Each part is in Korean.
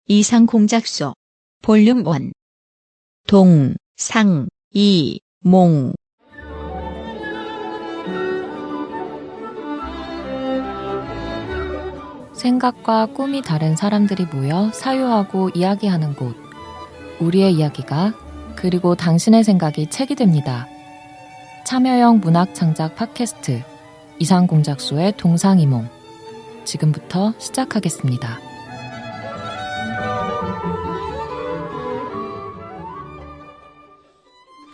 이상공작소 볼륨 1 동상이몽 생각과 꿈이 다른 사람들이 모여 사유하고 이야기하는 곳. 우리의 이야기가 그리고 당신의 생각이 책이 됩니다. 참여형 문학 창작 팟캐스트 이상공작소의 동상이몽. 지금부터 시작하겠습니다.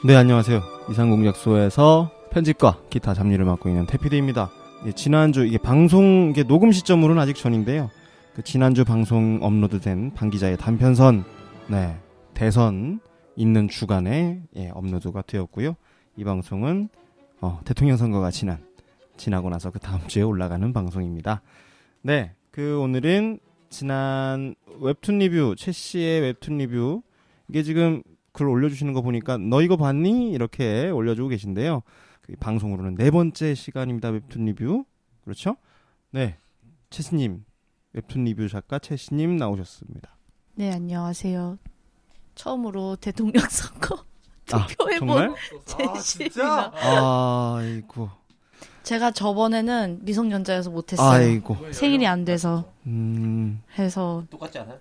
네, 안녕하세요. 이상공작소에서 편집과 기타 잡일을 맡고 있는 태피디입니다. 예, 지난주 이게 방송 이게 녹음 시점으로는 아직 전인데요. 그 지난주 방송 업로드된 방 기자의 단편선, 네, 대선 있는 주간에 업로드가 되었고요. 이 방송은 대통령 선거가 지나고 나서 그 다음 주에 올라가는 방송입니다. 네, 오늘은 지난 웹툰 리뷰, 최 씨의 웹툰 리뷰, 이게 지금 글 올려주시는 거 보니까 너 이거 봤니? 이렇게 올려주고 계신데요. 방송으로는 4번째 시간입니다. 웹툰 리뷰. 그렇죠? 네, 최씨님, 웹툰 리뷰 작가 최씨님 나오셨습니다. 네, 안녕하세요. 처음으로 대통령 선거 투표해본 정말? 최씨입니다. 아이고. 제가 저번에는 미성년자여서 못했어요. 아이고. 생일이 안 돼서 해서. 똑같지 않아요?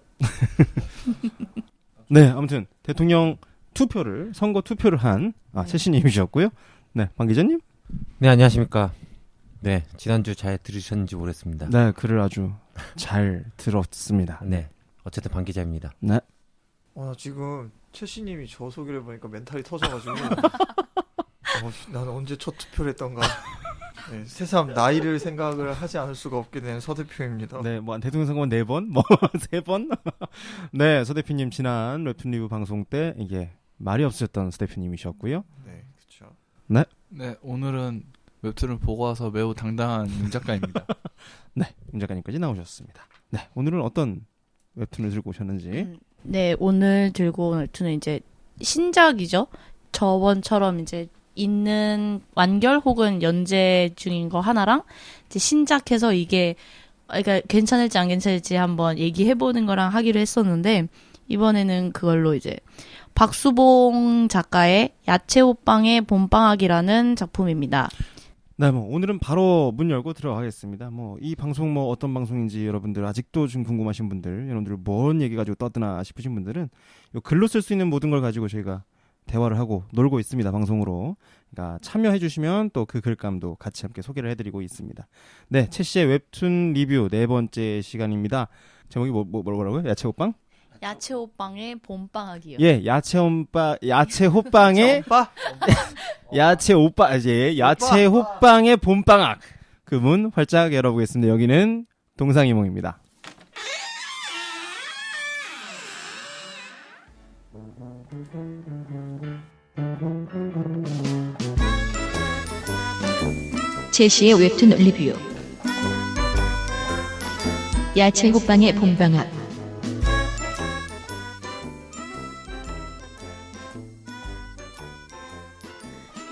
네, 아무튼 대통령 투표를 선거 투표를 한 최씨님이셨고요. 네, 방 기자님. 네, 안녕하십니까. 네, 지난주 잘 들으셨는지 모르겠습니다. 네, 글을 아주 잘 들었습니다. 네, 어쨌든 방 기자입니다. 네. 나 지금 최씨님이 저 소개를 보니까 멘탈이 터져가지고 나는 언제 첫 투표를 했던가. 네, 새삼 나이를 생각을 하지 않을 수가 없게 된 서 대표입니다. 네, 뭐 대통령 선거만 4번, 뭐 3번. 네, 서 대표님 지난 웹툰 리뷰 방송 때 이게 말이 없으셨던 서 대표님이셨고요. 네, 그렇죠. 네. 네, 오늘은 웹툰을 보고 와서 매우 당당한 윤 작가입니다. 네, 윤 작가님까지 나오셨습니다. 네, 오늘은 어떤 웹툰을 들고 오셨는지. 네, 오늘 들고 온 웹툰은 이제 신작이죠. 저번처럼 이제 있는 완결 혹은 연재 중인 거 하나랑 이제 신작해서 이게 그러니까 괜찮을지 안 괜찮을지 한번 얘기해보는 거랑 하기로 했었는데, 이번에는 그걸로 이제 박수봉 작가의 야채호빵의 봄방학이라는 작품입니다. 네, 뭐 오늘은 바로 문 열고 들어가겠습니다. 뭐 이 방송 뭐 어떤 방송인지 여러분들 아직도 좀 궁금하신 분들, 여러분들 뭔 얘기 가지고 떠드나 싶으신 분들은 요 글로 쓸 수 있는 모든 걸 가지고 저희가 대화를 하고 놀고 있습니다. 방송으로. 그러니까 참여해 주시면 또 그 글감도 같이 함께 소개를 해드리고 있습니다. 네, 최 씨의 웹툰 리뷰 4번째 시간입니다. 제목이 뭐라고요? 야채호빵? 야채호빵의 봄방학이요. 예, 야채호빵의 야채호빵의 봄방학. 그 문 활짝 열어보겠습니다. 여기는 동상이몽입니다. 최 씨의 웹툰 리뷰 야채호빵의 봄방학.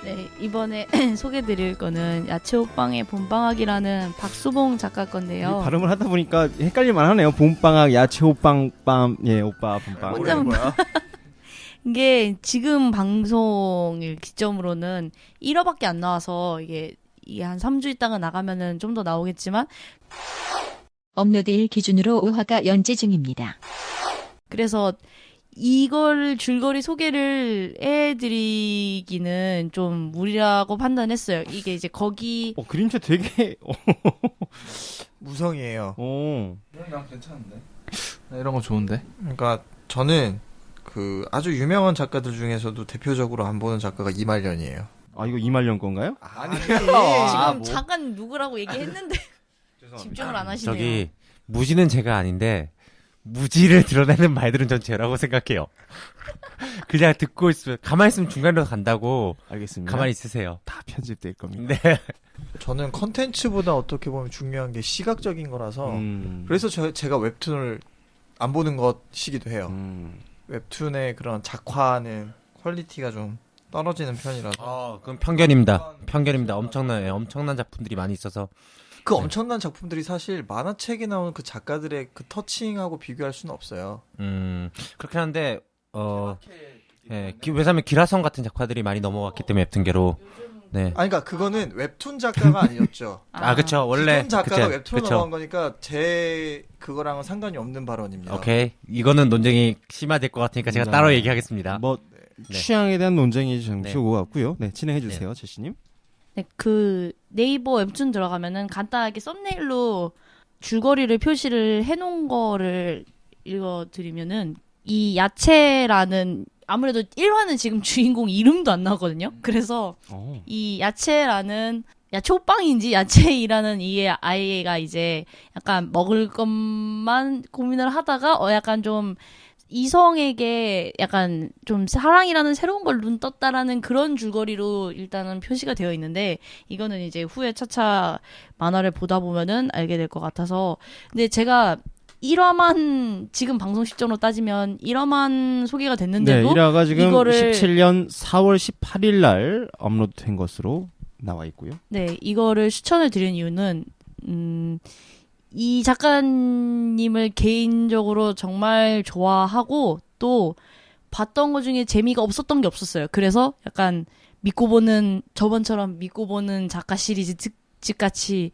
네, 이번에 소개드릴 거는 야채호빵의 봄방학이라는 박수봉 작가 건데요. 발음을 하다 보니까 헷갈릴만 하네요. 봄방학, 야채호빵, 오빠, 봄방. 혼자만 이게 지금 방송을 기점으로는 1화밖에 안 나와서 이게 한 3주 있다가 나가면은 좀 더 나오겠지만, 업로드일 기준으로 5화가 연재 중입니다. 그래서 이걸 줄거리 소개를 해드리기는 좀 무리라고 판단했어요. 이게 이제 거기 그림체 되게 무성이에요. 난 괜찮은데. 나 이런 거 좋은데. 그러니까 저는 그 아주 유명한 작가들 중에서도 대표적으로 안 보는 작가가 이말년이에요. 이거 이말년 건가요? 아니에요. 지금 잠깐 누구라고 얘기했는데 집중을 안 하시네요. 저기 무지는 제가 아닌데 무지를 드러내는 말들은 전 죄라고 생각해요. 그냥 듣고 있으면 가만히 있으면 중간으로 간다고. 알겠습니다. 가만히 있으세요. 다 편집될 겁니다. 네. 저는 컨텐츠보다 어떻게 보면 중요한 게 시각적인 거라서 그래서 제가 웹툰을 안 보는 것이기도 해요. 웹툰의 그런 작화는 퀄리티가 좀 떨어지는 편이라서. 그럼 편견입니다. 엄청난 작품들이 많이 있어서 그 엄청난 작품들이 사실 만화책에 나오는 그 작가들의 그 터칭하고 비교할 수는 없어요. 그렇긴 한데 왜냐하면 기라성 같은 작화들이 많이 넘어갔기 때문에 웹툰계로. 네. 아니 그러니까 그거는 웹툰 작가가 아니었죠. 그쵸. 원래 기존 작가가 그쵸, 웹툰으로 그쵸. 넘어간 거니까 제 그거랑은 상관이 없는 발언입니다. 오케이. 이거는 논쟁이 심화될 것 같으니까 제가 따로 얘기하겠습니다. 뭐 네. 취향에 대한 논쟁이 잠시 네. 오고 같고요. 네, 진행해 주세요, 제시님. 네, 그 네이버 웹툰 들어가면은 간단하게 썸네일로 줄거리를 표시를 해놓은 거를 읽어드리면은 이 야채라는 아무래도 1화는 지금 주인공 이름도 안 나오거든요. 그래서 이 야채라는 야채 호빵인지 야채이라는 이 아이가 이제 약간 먹을 것만 고민을 하다가 약간 좀 이성에게 약간 좀 사랑이라는 새로운 걸 눈 떴다라는 그런 줄거리로 일단은 표시가 되어 있는데 이거는 이제 후에 차차 만화를 보다 보면은 알게 될 것 같아서 근데 제가 1화만 지금 방송 시점으로 따지면 1화만 소개가 됐는데도 네, 1화가 지금 이거를 17년 4월 18일 날 업로드된 것으로 나와 있고요. 네, 이거를 추천을 드린 이유는 이 작가님을 개인적으로 정말 좋아하고 또 봤던 것 중에 재미가 없었던 게 없었어요. 그래서 약간 믿고 보는 저번처럼 믿고 보는 작가 시리즈 특집 같이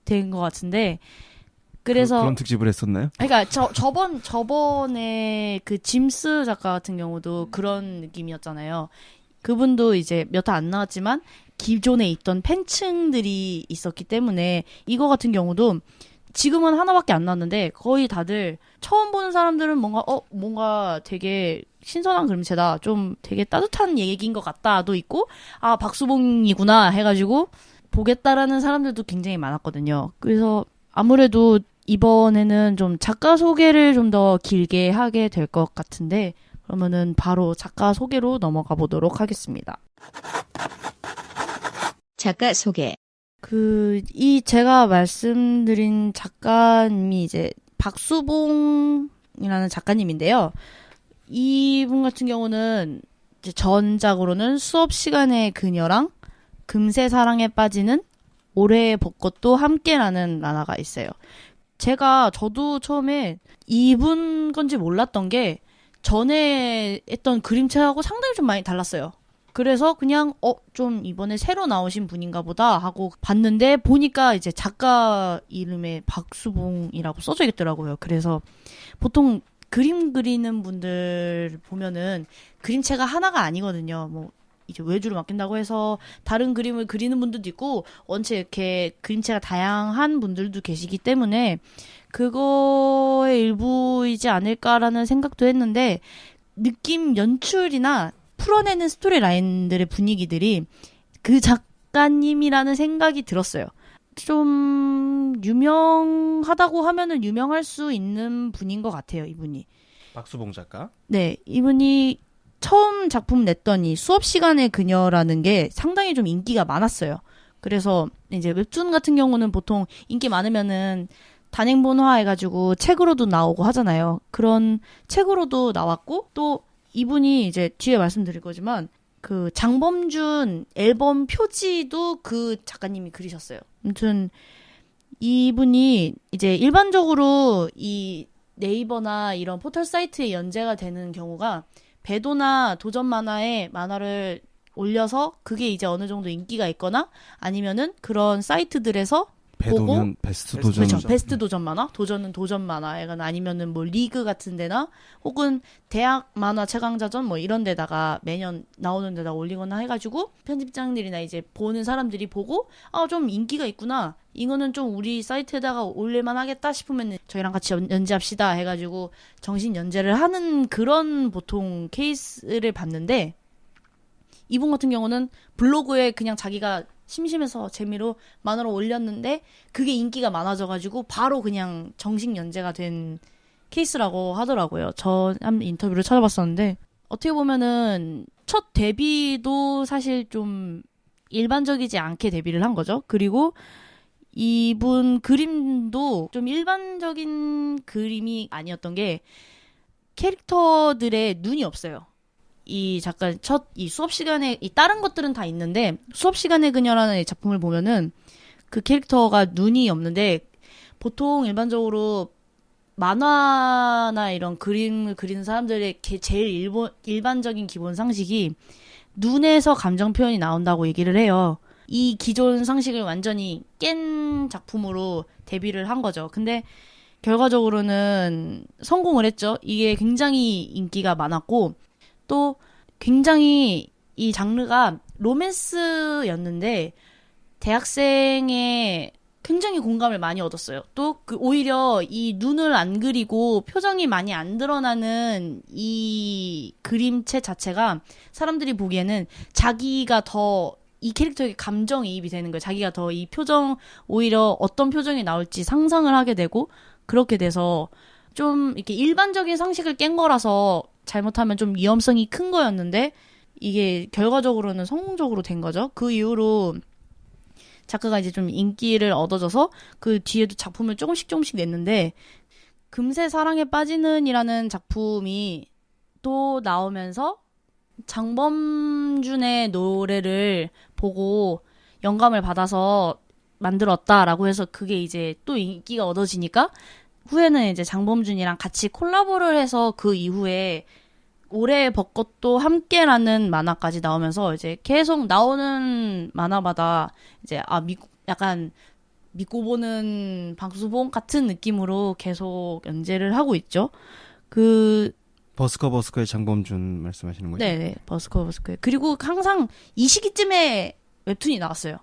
된 것 같은데 그래서 그런 특집을 했었나요? 그러니까 저번에 그 짐스 작가 같은 경우도 그런 느낌이었잖아요. 그분도 이제 몇 화 안 나왔지만 기존에 있던 팬층들이 있었기 때문에 이거 같은 경우도 지금은 하나밖에 안 나왔는데 거의 다들 처음 보는 사람들은 뭔가 되게 신선한 그림체다. 좀 되게 따뜻한 얘기인 것 같다도 있고 아 박수봉이구나 해가지고 보겠다라는 사람들도 굉장히 많았거든요. 그래서 아무래도 이번에는 좀 작가 소개를 좀 더 길게 하게 될 것 같은데 그러면은 바로 작가 소개로 넘어가 보도록 하겠습니다. 작가 소개. 제가 말씀드린 작가님이 이제 박수봉이라는 작가님인데요. 이분 같은 경우는 이제 전작으로는 수업 시간의 그녀랑 금세 사랑에 빠지는 올해의 벚꽃도 함께라는 만화가 있어요. 저도 처음에 이분 건지 몰랐던 게 전에 했던 그림체하고 상당히 좀 많이 달랐어요. 그래서 그냥 좀 이번에 새로 나오신 분인가 보다 하고 봤는데 보니까 이제 작가 이름에 박수봉이라고 써져 있더라고요. 그래서 보통 그림 그리는 분들 보면은 그림체가 하나가 아니거든요. 뭐 이제 외주를 맡긴다고 해서 다른 그림을 그리는 분들도 있고 원체 이렇게 그림체가 다양한 분들도 계시기 때문에 그거의 일부이지 않을까라는 생각도 했는데 느낌 연출이나 풀어내는 스토리 라인들의 분위기들이 그 작가님이라는 생각이 들었어요. 좀 유명하다고 하면은 유명할 수 있는 분인 것 같아요, 이분이. 박수봉 작가. 네, 이분이 처음 작품 냈던 이 수업 시간의 그녀라는 게 상당히 좀 인기가 많았어요. 그래서 이제 웹툰 같은 경우는 보통 인기 많으면은 단행본화 해가지고 책으로도 나오고 하잖아요. 그런 책으로도 나왔고 또 이분이 이제 뒤에 말씀드릴 거지만 그 장범준 앨범 표지도 그 작가님이 그리셨어요. 아무튼 이분이 이제 일반적으로 이 네이버나 이런 포털 사이트에 연재가 되는 경우가 배도나 도전 만화에 만화를 올려서 그게 이제 어느 정도 인기가 있거나 아니면은 그런 사이트들에서 배도면 베스트 도전. 그렇죠. 베스트 도전 만화, 도전은 도전 만화, 약간 아니면은 뭐 리그 같은 데나 혹은 대학 만화 최강자전 뭐 이런 데다가 매년 나오는 데다가 올리거나 해가지고 편집장들이나 이제 보는 사람들이 보고 좀 인기가 있구나. 이거는 좀 우리 사이트에다가 올릴만 하겠다 싶으면 저희랑 같이 연재합시다 해가지고 정신 연재를 하는 그런 보통 케이스를 봤는데 이분 같은 경우는 블로그에 그냥 자기가 심심해서 재미로 만화로 올렸는데 그게 인기가 많아져가지고 바로 그냥 정식 연재가 된 케이스라고 하더라고요. 저 한 인터뷰를 찾아봤었는데 어떻게 보면은 첫 데뷔도 사실 좀 일반적이지 않게 데뷔를 한 거죠. 그리고 이분 그림도 좀 일반적인 그림이 아니었던 게 캐릭터들의 눈이 없어요. 이 작가 이 수업 시간에 이 다른 것들은 다 있는데 수업 시간의 그녀라는 이 작품을 보면은 그 캐릭터가 눈이 없는데 보통 일반적으로 만화나 이런 그림을 그리는 사람들의 제일 일반적인 기본 상식이 눈에서 감정 표현이 나온다고 얘기를 해요. 이 기존 상식을 완전히 깬 작품으로 데뷔를 한 거죠. 근데 결과적으로는 성공을 했죠. 이게 굉장히 인기가 많았고 또 굉장히 이 장르가 로맨스였는데 대학생의 굉장히 공감을 많이 얻었어요. 또 오히려 이 눈을 안 그리고 표정이 많이 안 드러나는 이 그림체 자체가 사람들이 보기에는 자기가 더 이 캐릭터에게 감정이입이 되는 거예요. 자기가 더 이 표정, 오히려 어떤 표정이 나올지 상상을 하게 되고 그렇게 돼서 좀 이렇게 일반적인 상식을 깬 거라서 잘못하면 좀 위험성이 큰 거였는데 이게 결과적으로는 성공적으로 된 거죠. 그 이후로 작가가 이제 좀 인기를 얻어져서 그 뒤에도 작품을 조금씩 냈는데 금세 사랑에 빠지는이라는 작품이 또 나오면서 장범준의 노래를 보고 영감을 받아서 만들었다라고 해서 그게 이제 또 인기가 얻어지니까 후에는 이제 장범준이랑 같이 콜라보를 해서 그 이후에 올해의 벚꽃도 함께라는 만화까지 나오면서 이제 계속 나오는 만화마다 이제 약간 믿고 보는 방수봉 같은 느낌으로 계속 연재를 하고 있죠. 버스커의 장범준 말씀하시는 거죠? 네네, 버스커. 그리고 항상 이 시기쯤에 웹툰이 나왔어요.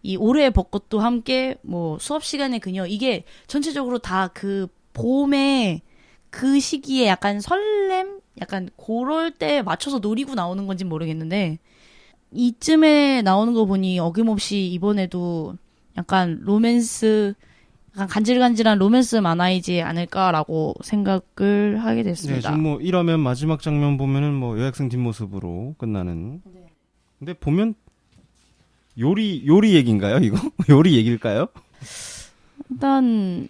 이 올해의 벚꽃도 함께, 뭐, 수업 시간의 그녀, 이게 전체적으로 다 그 봄에 그 시기에 약간 설렘? 약간 그럴 때 맞춰서 노리고 나오는 건지 모르겠는데, 이쯤에 나오는 거 보니 어김없이 이번에도 약간 로맨스, 약간 간질간질한 로맨스 만화이지 않을까라고 생각을 하게 네, 됐습니다. 지금 뭐 이러면 마지막 장면 보면은 뭐 여학생 뒷모습으로 끝나는. 네. 근데 보면 요리 얘기인가요, 이거? 요리 얘기일까요? 일단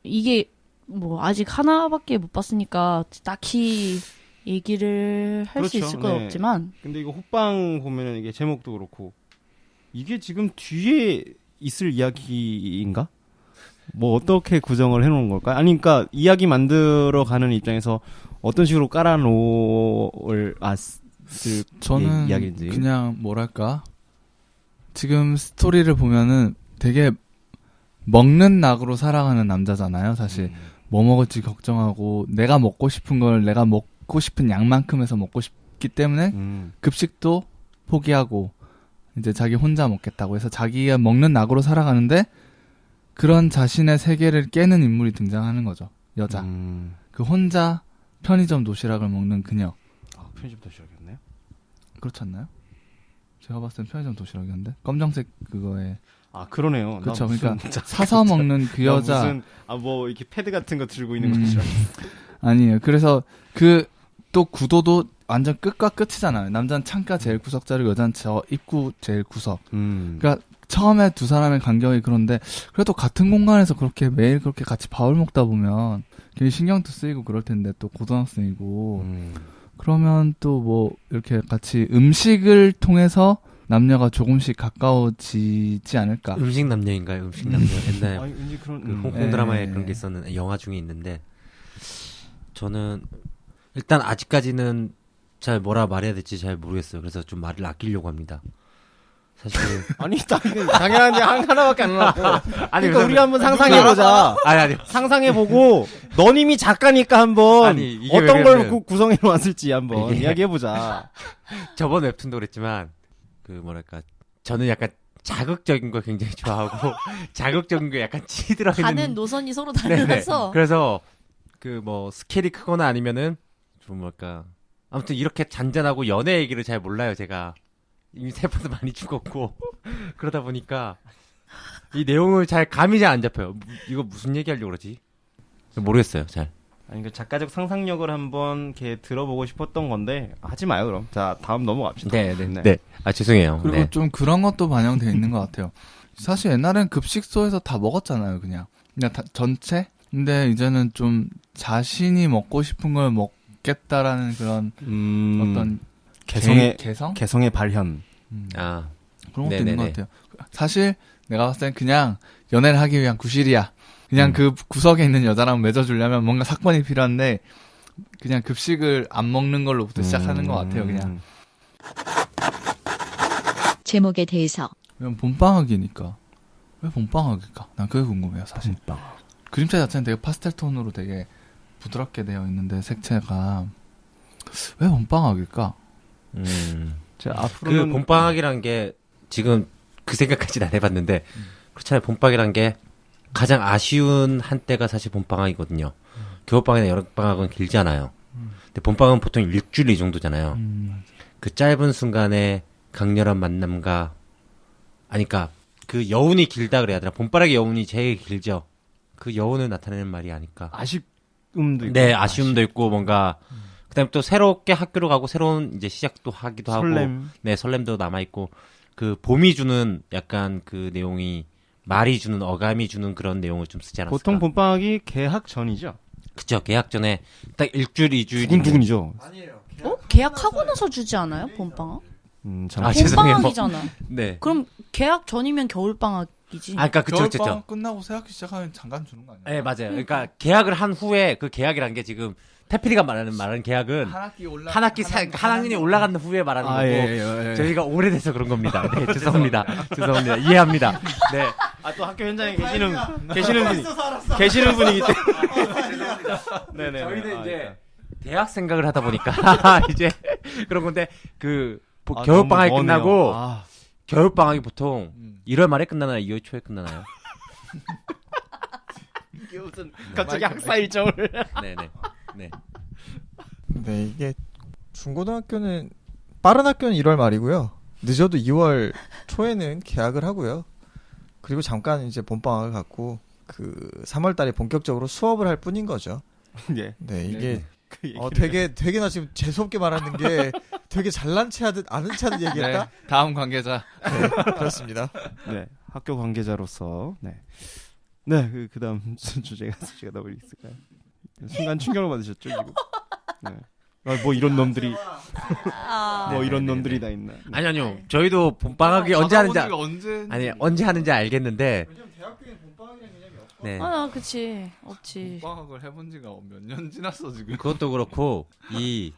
이게 뭐 아직 하나밖에 못 봤으니까 딱히 얘기를 할 수 그렇죠. 있을 건 네. 없지만 근데 이거 호빵 보면은 이게 제목도 그렇고 이게 지금 뒤에 있을 이야기인가? 뭐 어떻게 구정을 해놓은 걸까요? 아니 그러니까 이야기 만들어가는 입장에서 어떤 식으로 깔아놓을 저는 이야기인지. 그냥 뭐랄까 지금 스토리를 보면은 되게 먹는 낙으로 살아가는 남자잖아요. 사실 뭐 먹을지 걱정하고 내가 먹고 싶은 걸 내가 먹고 싶은 양만큼 해서 먹고 싶기 때문에 급식도 포기하고 이제 자기 혼자 먹겠다고 해서 자기가 먹는 낙으로 살아가는데 그런 자신의 세계를 깨는 인물이 등장하는 거죠. 여자. 그 혼자 편의점 도시락을 먹는 그녀. 편의점 도시락이었나요? 그렇지 않나요? 제가 봤을 땐 편의점 도시락이었는데 검정색 그거에 그러네요. 그렇죠. 그러니까 사서 먹는 그 여자. 무슨 뭐 이렇게 패드 같은 거 들고 있는 거죠. 아니에요. 그래서 그 또 구도도 완전 끝과 끝이잖아요. 남자는 창가 제일 구석 자리고 여자는 저 입구 제일 구석. 그러니까 처음에 두 사람의 간격이 그런데 그래도 같은 공간에서 그렇게 매일 그렇게 같이 밥을 먹다 보면 괜히 신경도 쓰이고 그럴 텐데 또 고등학생이고 그러면 또 뭐 이렇게 같이 음식을 통해서 남녀가 조금씩 가까워지지 않을까. 음식 남녀인가요? 음식 남녀. 옛날에 왠지 그런 그 홍콩 드라마에 그런 게 있었는데 영화 중에 있는데 저는 일단 아직까지는 잘 뭐라 말해야 될지 잘 모르겠어요. 그래서 좀 말을 아끼려고 합니다. 사실 아니 당연한 게 하나밖에 안 나왔고. 아니 그러니까 우리 한번 상상해보자. 아니 상상해보고 너님이 작가니까 한번 아니, 이게 어떤 왜 걸 그러면- 구성해 놓았을지 한번 이게- 이야기해보자. 저번 웹툰도 그랬지만 그 뭐랄까 저는 약간 자극적인 거 굉장히 좋아하고 자극적인 거 약간 치들어 있는 가는 노선이 서로 네네. 달라서 그래서 그 뭐 스케일이 크거나 아니면은 좀 뭐랄까 아무튼 이렇게 잔잔하고 연애 얘기를 잘 몰라요. 제가 이미 세번도 많이 죽었고 그러다 보니까 이 내용을 잘 감이 잘 안 잡혀요. 이거 무슨 얘기하려고 그러지? 모르겠어요. 잘. 아니 그 작가적 상상력을 한번 이렇게 들어보고 싶었던 건데 하지 마요 그럼. 자 다음 넘어갑시다. 네. 아 죄송해요. 그리고 네. 좀 그런 것도 반영되어 있는 것 같아요. 사실 옛날엔 급식소에서 다 먹었잖아요, 그냥 다 전체. 근데 이제는 좀 자신이 먹고 싶은 걸 먹겠다라는 그런 어떤 개성의 개성? 개성의 발현. 아 그런 것도 있는 것 네네네. 같아요. 사실 내가 봤을 땐 그냥 연애를 하기 위한 구실이야. 그냥 그 구석에 있는 여자랑 맺어주려면 뭔가 사건이 필요한데 그냥 급식을 안 먹는 걸로부터 시작하는 것 같아요. 그냥. 제목에 대해서 왜냐면 봄방학이니까. 왜 봄방학일까? 난 그게 궁금해요, 사실. 그림체 자체는 되게 파스텔 톤으로 되게 부드럽게 되어 있는데 색채가 왜 봄방학일까? 자, 그 앞으로는 봄방학이란 게 지금 그 생각까지는 안 해봤는데 그렇잖아요. 봄방학이란 게 가장 아쉬운 한때가 사실 봄방학이거든요. 겨울방학이나 여름방학은 길잖아요. 근데 봄방학은 보통 일주일 이 정도잖아요. 그 짧은 순간에 강렬한 만남과 아니까 그 여운이 길다 그래야 되나? 봄바람의 여운이 제일 길죠. 그 여운을 나타내는 말이 아닐까. 아쉬움도 있고. 네, 아쉬움도 있고 뭔가 그다음에 또 새롭게 학교로 가고 새로운 이제 시작도 하기도 설렘. 하고, 네, 설렘도 남아 있고 그 봄이 주는 약간 그 내용이 말이 주는 어감이 주는 그런 내용을 좀 쓰지 않았을까. 보통 봄방학이 개학 전이죠. 그쵸. 계약 전에 딱 일주일, 이주일. 두근두근이죠. 아니에요. 계약하고 나서 주지 않아요? 봄방학? 참. 아, 죄송해요. 봄방학이잖아. 네. 그럼 계약 전이면 겨울방학이지. 아, 그러니까 그쵸, 그쵸. 겨울방학 끝나고 새학기 시작하면 잠깐 주는 거 아니에요? 네, 맞아요. 그러니까 계약을 한 후에 그 계약이란 게 지금 태필이가 말하는 계약은 한 학년이 올라간 후에 말하는 거고 예. 저희가 오래돼서 그런 겁니다. 네, 죄송합니다. 이해합니다. 네. 아, 또 학교 현장에 계시는 분이기 때문에. 네네. 저희는 이제 대학 생각을 하다 보니까 이제 그런 건데 그 겨울 방학이 끝나고 겨울 방학이 보통 1월 말에 끝나나요? 2월 초에 끝나나요? 이게 무슨 갑자기 학사 일정을. 네네. 네. 네, 이게 중고등학교는 빠른 학교는 1월 말이고요. 늦어도 2월 초에는 개학을 하고요. 그리고 잠깐 이제 봄방학을 갖고 그 3월 달에 본격적으로 수업을 할 뿐인 거죠. 예. 네, 이게 그 되게 나 지금 재수없게 말하는 게 되게 잘난 체 하듯 아는 체 하듯 얘기했다. 네, 다음 관계자. 네, 그렇습니다. 네. 학교 관계자로서 네. 그다음 주제가 너무 있을까요? 순간 충격을 받으셨죠, 지금? 네. 뭐 이런 놈들이 뭐 이런 놈들이 다 있나? 네. 아니요. 저희도 봄방학이 언제 하는지 언제 하는지 알겠는데. 요즘 대학교에는 봄방학이라는 개념이 없고. 네. 아, 그치. 없지. 봄방학을 해본 지가 몇 년 지났어 지금. 그것도 그렇고 이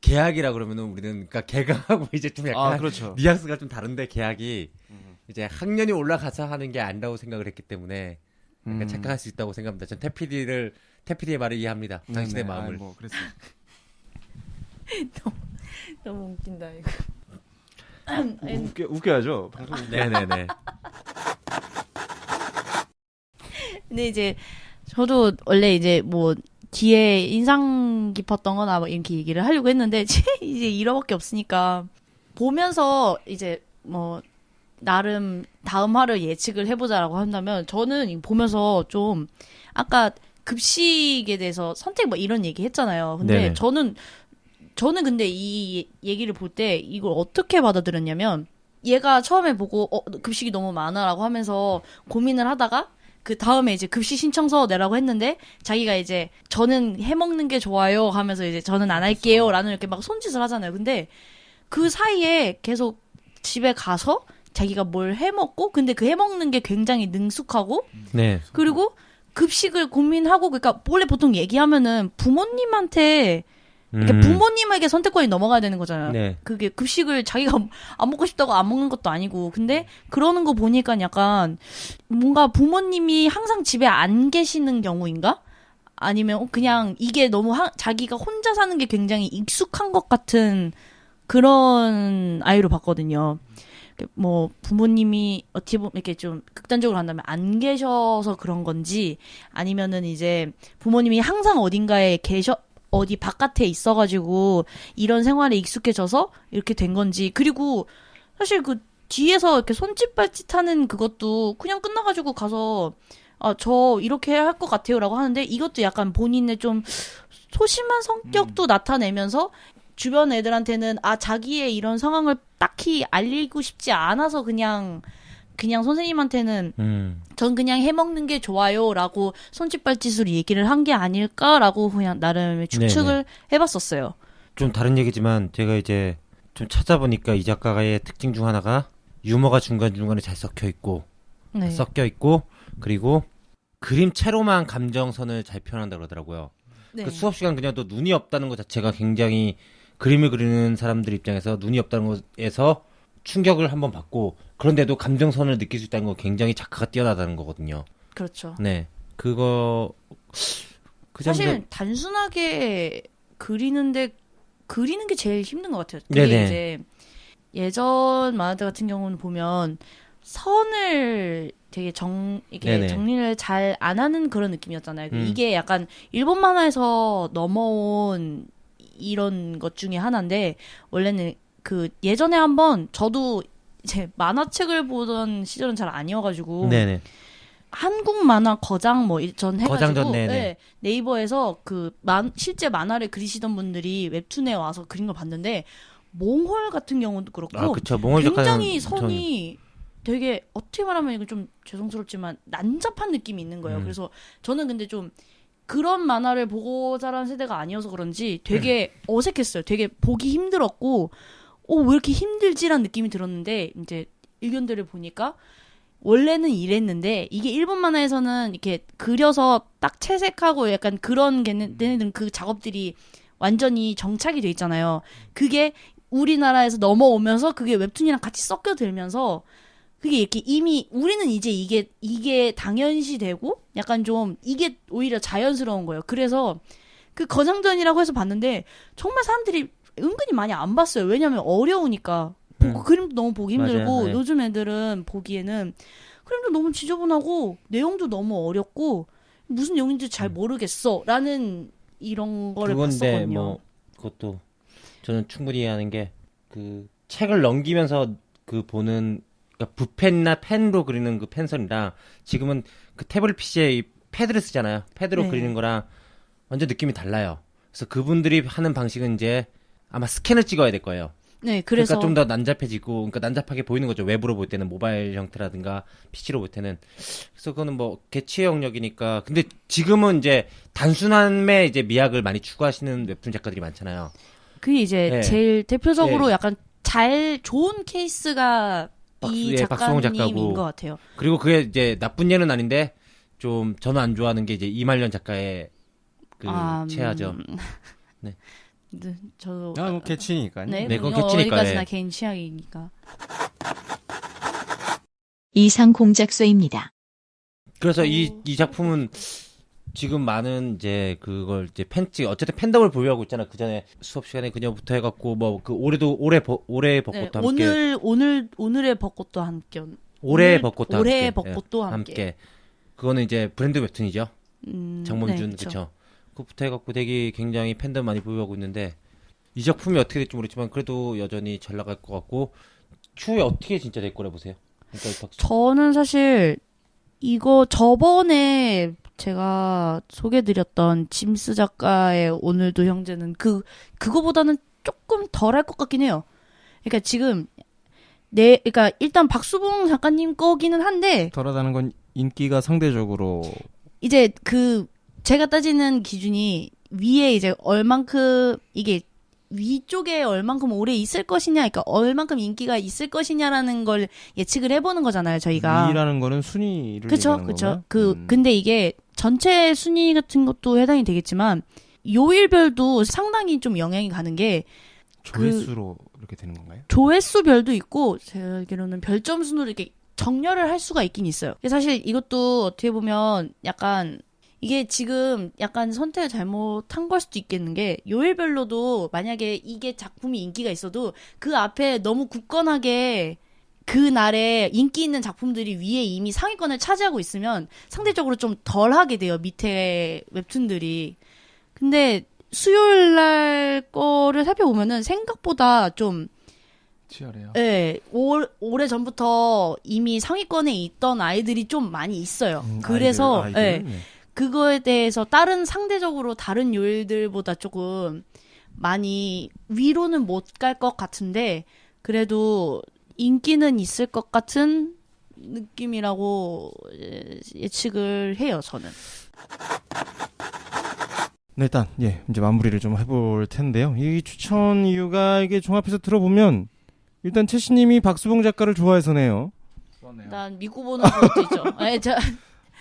계약이라 그러면은 우리는 그러니까 개강하고 이제 좀 약간 그렇죠. 뉘앙스가 좀 다른데 계약이 이제 학년이 올라가서 하는 게 아니라고 생각을 했기 때문에 약간 착각할 수 있다고 생각합니다. 전 태피디의 말을 이해합니다. 당신의 마음을. 뭐 그랬어요. 너무 웃긴다, 이거. 웃겨야죠. 방송. 네네네. 근데 이제 저도 원래 이제 뭐 뒤에 인상 깊었던 거나 뭐 이렇게 얘기를 하려고 했는데 이제 1화밖에 없으니까 보면서 이제 뭐 나름 다음 화를 예측을 해보자라고 한다면 저는 보면서 좀 아까 급식에 대해서 선택 뭐 이런 얘기 했잖아요. 근데 네네. 저는 근데 이 얘기를 볼 때 이걸 어떻게 받아들였냐면 얘가 처음에 보고 급식이 너무 많아라고 하면서 고민을 하다가 그 다음에 이제 급식 신청서 내라고 했는데 자기가 이제 저는 해먹는 게 좋아요 하면서 이제 저는 안 할게요 라는 이렇게 막 손짓을 하잖아요. 근데 그 사이에 계속 집에 가서 자기가 뭘 해먹고 근데 그 해먹는 게 굉장히 능숙하고 네. 그리고 급식을 고민하고 그러니까 원래 보통 얘기하면은 부모님한테 이렇게 부모님에게 선택권이 넘어가야 되는 거잖아요. 네. 그게 급식을 자기가 안 먹고 싶다고 안 먹는 것도 아니고. 근데 그러는 거 보니까 약간 뭔가 부모님이 항상 집에 안 계시는 경우인가? 아니면 그냥 이게 너무 자기가 혼자 사는 게 굉장히 익숙한 것 같은 그런 아이로 봤거든요. 뭐 부모님이 어떻게 보면 이렇게 좀 극단적으로 한다면 안 계셔서 그런 건지 아니면은 이제 부모님이 항상 어딘가에 어디 바깥에 있어가지고 이런 생활에 익숙해져서 이렇게 된 건지 그리고 사실 그 뒤에서 이렇게 손짓발짓하는 그것도 그냥 끝나가지고 가서 저 이렇게 할 것 같아요라고 하는데 이것도 약간 본인의 좀 소심한 성격도 나타내면서 주변 애들한테는 자기의 이런 상황을 딱히 알리고 싶지 않아서 그냥 선생님한테는 전 그냥 해먹는 게 좋아요라고 손짓발짓으로 얘기를 한 게 아닐까라고 그냥 나름 추측을 해봤었어요. 좀 다른 얘기지만 제가 이제 좀 찾아보니까 이 작가의 특징 중 하나가 유머가 중간중간에 잘 섞여 있고 네. 그리고 그림체로만 감정선을 잘 표현한다 그러더라고요. 네. 그 수업 시간 그냥 또 눈이 없다는 것 자체가 굉장히 그림을 그리는 사람들 입장에서 눈이 없다는 것에서 충격을 한번 받고 그런데도 감정선을 느낄 수 있다는 거 굉장히 작가가 뛰어나다는 거거든요. 그렇죠. 네. 그거 사실 단순하게 그리는 게 제일 힘든 것 같아요. 그게 네네. 이제 예전 만화들 같은 경우는 보면 선을 되게 이게 네네. 정리를 잘 안 하는 그런 느낌이었잖아요. 음. 이게 약간 일본 만화에서 넘어온 이런 것 중에 하나인데 원래는 그 예전에 한번 저도 이제 만화책을 보던 시절은 잘 아니어가지고 네네. 한국 만화 거장 뭐 전 해가지고 거장전, 네네. 네, 네이버에서 그 실제 만화를 그리시던 분들이 웹툰에 와서 그린 걸 봤는데 몽홀 같은 경우도 그렇고 아, 그쵸. 몽홀 굉장히 작가는 선이 되게 어떻게 말하면 이거 좀 죄송스럽지만 난잡한 느낌이 있는 거예요. 그래서 저는 근데 좀 그런 만화를 보고 자란 세대가 아니어서 그런지 되게 어색했어요. 되게 보기 힘들었고 왜 이렇게 힘들지란 느낌이 들었는데 이제 의견들을 보니까 원래는 이랬는데 이게 일본 만화에서는 이렇게 그려서 딱 채색하고 약간 그런 걔네들은 그 작업들이 완전히 정착이 돼 있잖아요. 그게 우리나라에서 넘어오면서 그게 웹툰이랑 같이 섞여 들면서 그게 이렇게 이미 우리는 이제 이게 당연시 되고 약간 좀 이게 오히려 자연스러운 거예요. 그래서 그 거장전이라고 해서 봤는데 정말 사람들이 은근히 많이 안 봤어요. 왜냐면 어려우니까. 그림도 너무 보기 힘들고 맞아요. 네. 요즘 애들은 보기에는 그림도 너무 지저분하고 내용도 너무 어렵고 무슨 내용인지 잘 모르겠어 라는 이런 거를 그건데 봤었거든요. 뭐 그것도 저는 충분히 이해하는 게 그 책을 넘기면서 그 보는 그러니까 붓펜이나 펜으로 그리는 그 펜선이랑 지금은 그 태블릿 PC에 이 패드를 쓰잖아요. 패드로 네. 그리는 거랑 완전 느낌이 달라요. 그래서 그분들이 하는 방식은 이제 아마 스캔을 찍어야 될 거예요. 네, 그래서 그러니까 좀 더 난잡해지고, 그러니까 난잡하게 보이는 거죠. 웹으로 볼 때는 모바일 형태라든가 PC로 볼 때는. 그래서 그거는 뭐 개취의 영역이니까. 근데 지금은 이제 단순함에 이제 미학을 많이 추구하시는 웹툰 작가들이 많잖아요. 그게 이제 네. 제일 대표적으로 네. 약간 좋은 케이스가 이 박수홍 작가님인 작가고. 것 같아요. 그리고 그게 이제 나쁜 예는 아닌데 좀 저는 안 좋아하는 게 이제 이말년 작가의 그 체하죠. 네. 네, 저도 뭐 개취니까요. 네, 네, 그건 그건 겹치니까, 어디까지나 네. 개인 취향이니까. 이상 공작소입니다. 그래서 이 작품은 지금 많은 이제 그걸 이제 어쨌든 팬덤을 보유하고 있잖아. 그 전에 수업 시간에 그녀부터 해갖고 뭐 그 올해 벚꽃도 함께 오늘의 벚꽃도 함께. 올해의 벚꽃도 올해의 함께. 벚꽃도 함께. 그거는 이제 브랜드 웹툰이죠. 장범준 네, 그쵸. 그것부터 해갖고 되게 굉장히 팬덤 많이 보유하고 있는데 이 작품이 어떻게 될지 모르겠지만 그래도 여전히 잘 나갈 것 같고 추후에 어떻게 진짜 될 거라 보세요? 그러니까 저는 사실 이거 저번에 제가 소개드렸던 짐스 작가의 오늘도 형제는 그거보다는 조금 덜 할 것 같긴 해요. 그러니까 지금 그러니까 일단 박수봉 작가님 거기는 한데 덜하다는 건 인기가 상대적으로 이제 제가 따지는 기준이 위에 이제 얼만큼 이게 위쪽에 얼만큼 오래 있을 것이냐, 그러니까 얼만큼 인기가 있을 것이냐라는 걸 예측을 해보는 거잖아요, 저희가. 위라는 거는 순위를 그쵸, 얘기하는 그쵸. 건가요? 근데 이게 전체 순위 같은 것도 해당이 되겠지만 요일별도 상당히 좀 영향이 가는 게 조회수로 이렇게 되는 건가요? 조회수별도 있고 제가 알기로는 별점 순으로 이렇게 정렬을 할 수가 있긴 있어요. 사실 이것도 어떻게 보면 약간 이게 지금 약간 선택을 잘못한 걸 수도 있겠는 게 요일별로도 만약에 이게 작품이 인기가 있어도 그 앞에 너무 굳건하게 그 날에 인기 있는 작품들이 위에 이미 상위권을 차지하고 있으면 상대적으로 좀 덜하게 돼요. 밑에 웹툰들이. 근데 수요일 날 거를 살펴보면은 생각보다 좀 치열해요. 네, 오래 전부터 이미 상위권에 있던 아이들이 좀 많이 있어요. 그래서 아이들. 네. 그거에 대해서 상대적으로 다른 요일들보다 조금 많이 위로는 못 갈 것 같은데, 그래도 인기는 있을 것 같은 느낌이라고 예측을 해요, 저는. 네, 일단 이제 마무리를 좀 해볼 텐데요. 이 추천 이유가 이게 종합해서 들어보면 일단 채씨님이 박수봉 작가를 좋아해서네요. 난 믿고 보는 것도 있죠. 아니,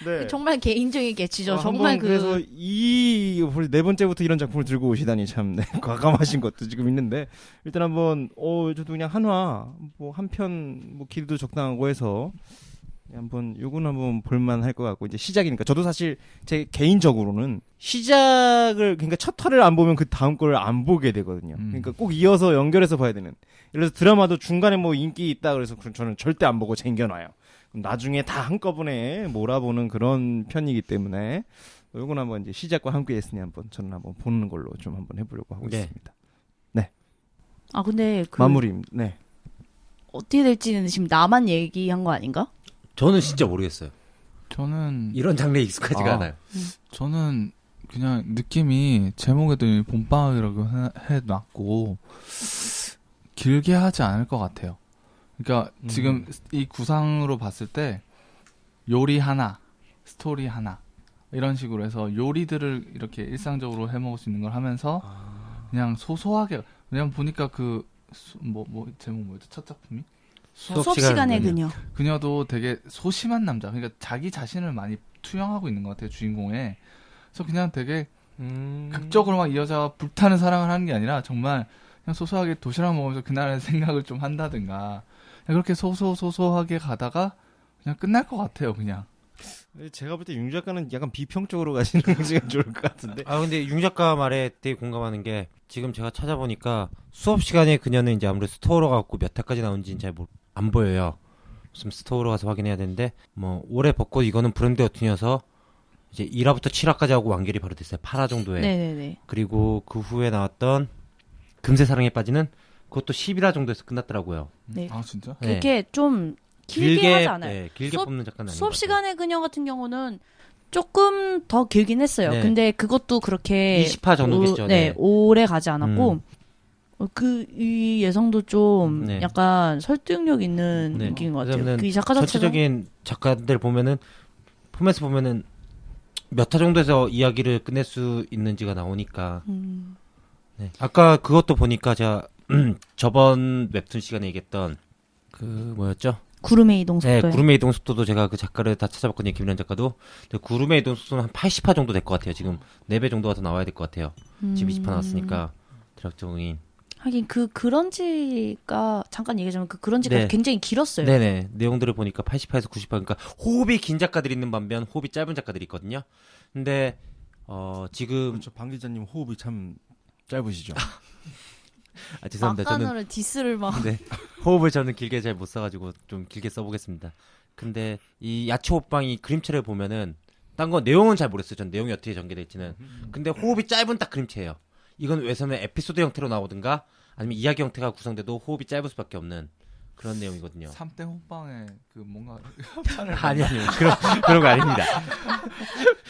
네. 정말 개인적인 개취죠. 정말 그래서 네 번째부터 이런 작품을 들고 오시다니 참 네, 과감하신 것도 지금 있는데 일단 한번 저도 그냥 한화 뭐 한 편 뭐 길이도 적당하고 해서 한번 요건 한번 볼만할 것 같고 이제 시작이니까 저도 사실 제 개인적으로는 시작을 그러니까 첫 화를 안 보면 그 다음 거를 안 보게 되거든요. 그러니까 꼭 이어서 연결해서 봐야 되는. 예를 들어서 드라마도 중간에 뭐 인기 있다 그래서 저는 절대 안 보고 쟁겨놔요. 나중에 다 한꺼번에 몰아보는 그런 편이기 때문에 요건 한번 이제 시작과 함께 했으니 한번 저는 한번 보는 걸로 좀 한번 해보려고 하고 있습니다. 네. 아 근데 마무리. 네. 어떻게 될지는 지금 나만 얘기한 거 아닌가? 저는 진짜 모르겠어요. 저는 이런 장르에 익숙하지가 않아요. 저는 그냥 느낌이 제목에도 이미 봄방학이라고 해놨고 길게 하지 않을 것 같아요. 그러니까 지금 이 구상으로 봤을 때 요리 하나, 스토리 하나 이런 식으로 해서 요리들을 이렇게 일상적으로 해먹을 수 있는 걸 하면서 그냥 소소하게 그냥 보니까 그 제목 뭐였죠? 첫 작품이? 수업 시간의 그녀. 그녀도 되게 소심한 남자. 그러니까 자기 자신을 많이 투영하고 있는 것 같아요, 주인공에. 그래서 그냥 되게 극적으로 막 이 여자가 불타는 사랑을 하는 게 아니라 정말 그냥 소소하게 도시락 먹으면서 그날의 생각을 좀 한다든가 그렇게 소소하게 가다가 그냥 끝날 것 같아요, 그냥. 제가 볼 때 윤 작가는 약간 비평적으로 가시는 게 좋을 것 같은데. 근데 윤 작가 말에 되게 공감하는 게 지금 제가 찾아보니까 수업 시간에 그녀는 이제 아무래도 스토어로 가고 몇 회까지 나온지는 잘 안 보여요. 무슨 스토어로 가서 확인해야 되는데 뭐 올해 벚꽃 이거는 브랜드 웹툰이어서 이제 1화부터 7화까지 하고 완결이 바로 됐어요. 8화 정도에. 네네네. 그리고 그 후에 나왔던 금세 사랑에 빠지는 그것도 11화 정도에서 끝났더라고요. 네. 아 진짜? 네. 그게 좀 길게 하지 않아요. 네, 길게 뽑는 작가는 아닌 수업 것 시간의 그녀 같은 경우는 조금 더 길긴 했어요. 네. 근데 그것도 그렇게 20화 정도겠죠. 네, 오래 가지 않았고 이 예성도 좀 네. 약간 설득력 있는 네. 느낌인 것 같아요. 왜냐면은 그 작가 자체가 전체적인 작가들 보면은 폼에서 보면은 몇 화 정도에서 이야기를 끝낼 수 있는지가 나오니까. 네. 아까 그것도 보니까 제가 저번 웹툰 시간에 얘기했던 그 뭐였죠? 구름의 이동 속도. 네, 구름의 이동 속도도 제가 그 작가를 다 찾아봤거든요. 김일환 작가도. 근데 구름의 이동 속도는 한 80화 정도 될 것 같아요. 지금 4배 정도가 더 나와야 될 것 같아요. 지금 20화 나왔으니까 대략적인. 하긴 그 그런지가 잠깐 얘기하자면 그 그런지가 네. 굉장히 길었어요. 네네. 내용들을 보니까 80화에서 90화. 그러니까 호흡이 긴 작가들이 있는 반면 호흡이 짧은 작가들이 있거든요. 근데 지금 그렇죠. 방 기자님 호흡이 참 짧으시죠. 죄송합니다. 저는 아까는 디스를 막. 네. 호흡을 저는 길게 잘 못 써가지고 좀 길게 써보겠습니다. 근데 이 야채 호빵이 그림체를 보면은 딴 거 내용은 잘 모르겠어요. 전 내용이 어떻게 전개될지는. 근데 호흡이 짧은 딱 그림체예요. 이건 왜냐면 에피소드 형태로 나오든가 아니면 이야기 형태가 구성돼도 호흡이 짧을 수밖에 없는 그런 내용이거든요. 3대 호빵에 그 뭔가 아니요. 그런 거 아닙니다.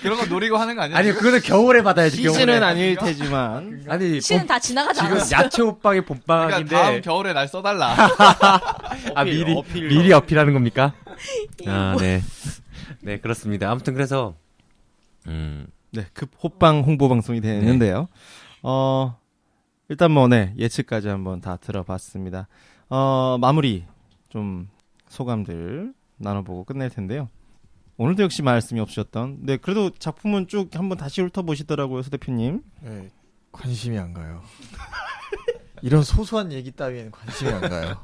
그런 거 노리고 하는 거 아니야? 아니, 그거는 겨울에 받아야지, 시즌은 겨울에. 아닐 테지만. 아니, 시는 다 지나가지 지금 않았어. 야채 호빵의 그러니까 봄방학인데. 다음 겨울에 날 써달라. 미리 어필하는 겁니까? 네. 네, 그렇습니다. 아무튼 그래서, 네, 급 호빵 홍보 방송이 되는데요. 일단 예측까지 한번 다 들어봤습니다. 마무리 좀 소감들 나눠보고 끝낼 텐데요. 오늘도 역시 말씀이 없으셨던, 네, 그래도 작품은 쭉 한번 다시 훑어보시더라고요, 서 대표님. 네, 관심이 안 가요. 이런 소소한 얘기 따위에는 관심이 안 가요.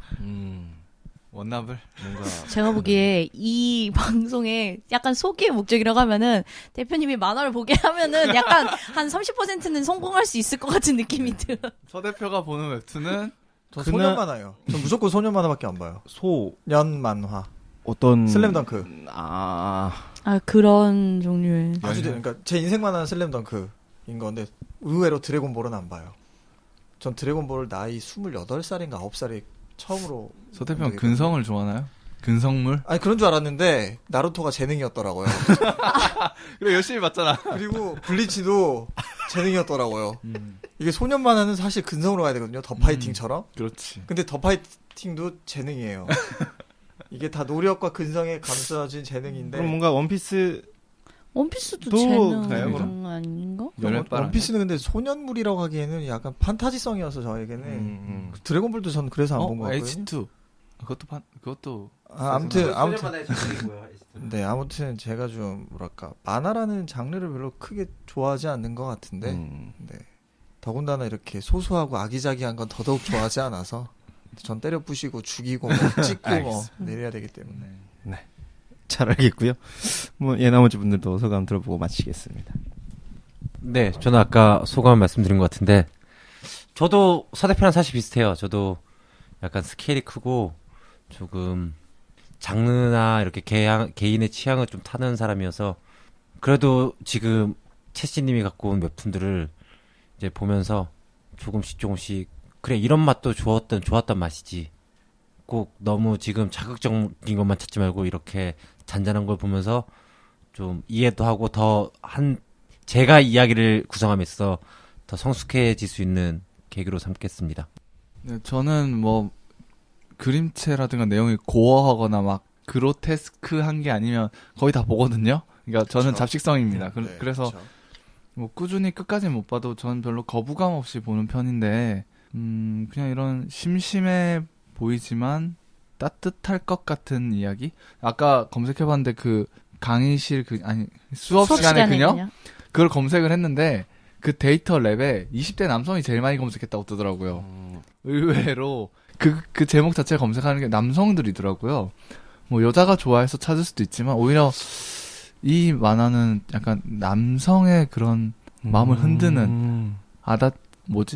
원납을 뭔가 제가 보기에 이 방송에 약간 소기의 목적이라고 하면은 대표님이 만화를 보게 하면은 약간 한 30%는 성공할 수 있을 것 같은 느낌이 들어요. 서 대표가 보는 웹툰은 전 소년 만화요. 전 무조건 소년 만화밖에 안 봐요. 년 만화. 어떤 슬램덩크. 그런 종류의. 그러니까 제 인생 만화는 슬램덩크인 건데 의외로 드래곤볼은 안 봐요. 전 드래곤볼을 나이 28살인가 9살에 처음으로. 서 대표는 근성을 좋아하나요? 근성물? 아니 그런 줄 알았는데 나루토가 재능이었더라고요. 그래 열심히 봤잖아. 그리고 블리치도 재능이었더라고요. 이게 소년 만화는 사실 근성으로 가야 되거든요. 더 파이팅처럼. 그렇지. 근데 더 파이팅도 재능이에요. 이게 다 노력과 근성에 감싸진 재능인데. 그럼 뭔가 원피스 원피스도 또 재능 가요, 그럼? 아닌가? 원피스는 근데 소년물이라고 하기에는 약간 판타지성이어서 저에게는 드래곤볼도 전 그래서 안 본 것 같고요. H2 그것도 아무튼 네, 아무튼 제가 좀 뭐랄까 만화라는 장르를 별로 크게 좋아하지 않는 것 같은데 네. 더군다나 이렇게 소소하고 아기자기한 건 더더욱 좋아하지 않아서 전 때려 부시고 죽이고 뭐 찍고 뭐 내려야 되기 때문에 네. 잘 알겠고요. 뭐 나머지 분들도 소감 들어보고 마치겠습니다. 네, 저는 아까 소감 말씀드린 것 같은데 저도 서대표랑 사실 비슷해요. 저도 약간 스케일이 크고 조금 장르나 이렇게 개인의 취향을 좀 타는 사람이어서 그래도 지금 채씨님이 갖고 온 웹툰들을 이제 보면서 조금씩 그래 이런 맛도 좋았던 맛이지 꼭 너무 지금 자극적인 것만 찾지 말고 이렇게 잔잔한 걸 보면서 좀 이해도 하고 제가 이야기를 구성하면서 더 성숙해질 수 있는 계기로 삼겠습니다. 네, 저는 뭐 그림체라든가 내용이 고어하거나 막 그로테스크한 게 아니면 거의 다 보거든요. 그러니까 저는 그쵸. 잡식성입니다. 네, 그래서 그쵸. 뭐 꾸준히 끝까지 못 봐도 저는 별로 거부감 없이 보는 편인데 그냥 이런 심심해 보이지만 따뜻할 것 같은 이야기? 아까 검색해봤는데 그 강의실 수업 시간에 그녀? 그걸 검색을 했는데 그 데이터 랩에 20대 남성이 제일 많이 검색했다고 뜨더라고요. 의외로 그 제목 자체 검색하는 게 남성들이더라고요. 뭐 여자가 좋아해서 찾을 수도 있지만 오히려 이 만화는 약간 남성의 그런 마음을 흔드는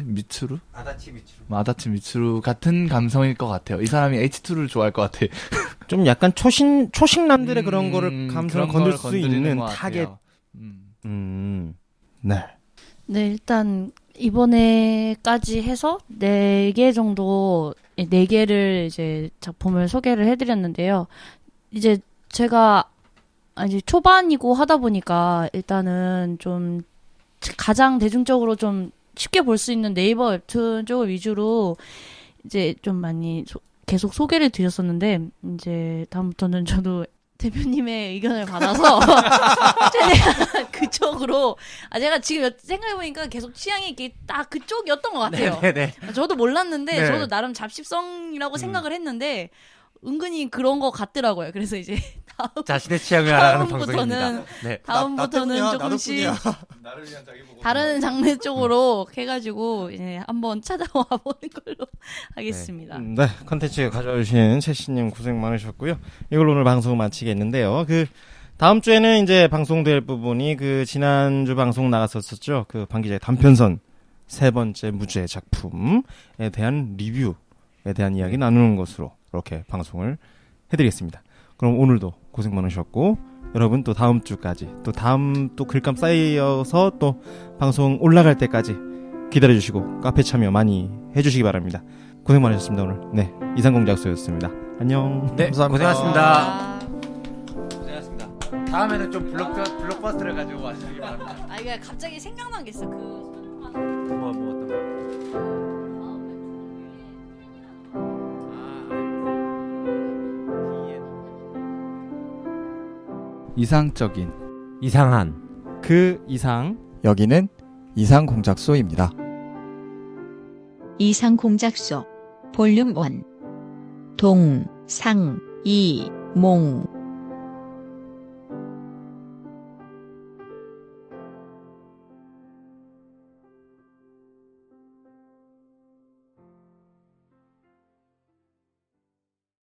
미츠루? 아다치 미츠루 같은 감성일 것 같아요. 이 사람이 H2를 좋아할 것 같아. 좀 약간 초식남들의 그런 거를 감성을 건들 수 있는 것 타겟. 같아요. 네. 네, 일단 이번에까지 해서 4개 정도 4개를 이제 작품을 소개를 해드렸는데요. 이제 제가 이제 초반이고 하다 보니까 일단은 좀 가장 대중적으로 좀 쉽게 볼 수 있는 네이버 웹툰 쪽 위주로 이제 좀 많이 계속 소개를 드렸었는데 이제 다음부터는 저도 대표님의 의견을 받아서 최대한 그쪽으로 제가 지금 생각해보니까 계속 취향이 이렇게 딱 그쪽이었던 것 같아요. 네네. 저도 몰랐는데 네. 저도 나름 잡식성이라고 생각을 했는데 은근히 그런 것 같더라고요. 그래서 이제 자신의 취향을 알아가는 방송입니다. 네. 다음부터는 조금씩 다른 장르 쪽으로 해가지고 이제 한번 찾아와 보는 걸로 하겠습니다. 네, 컨텐츠 가져오신 채씨님 고생 많으셨고요. 이걸로 오늘 방송 마치겠는데요. 다음 주에는 이제 방송될 부분이 지난주 방송 나갔었죠. 방 기자의 단편선 3번째 무죄 작품에 대한 리뷰에 대한 이야기 나누는 것으로 이렇게 방송을 해드리겠습니다. 그럼 오늘도 고생 많으셨고 여러분 또 다음 주까지 또 글감 쌓여서 또 방송 올라갈 때까지 기다려주시고 카페 참여 많이 해주시기 바랍니다. 고생 많으셨습니다. 오늘 네 이상공작소였습니다. 안녕. 네, 감사합니다. 고생하셨습니다. 다음에는 좀 블록버스터를 가지고 와주시기 바랍니다. 이게 갑자기 생각난 게 있어. 뭐 어떤 거? 이상적인 이상한 그 이상 여기는 이상 공작소입니다. 이상 공작소 볼륨 1 동, 상, 이, 몽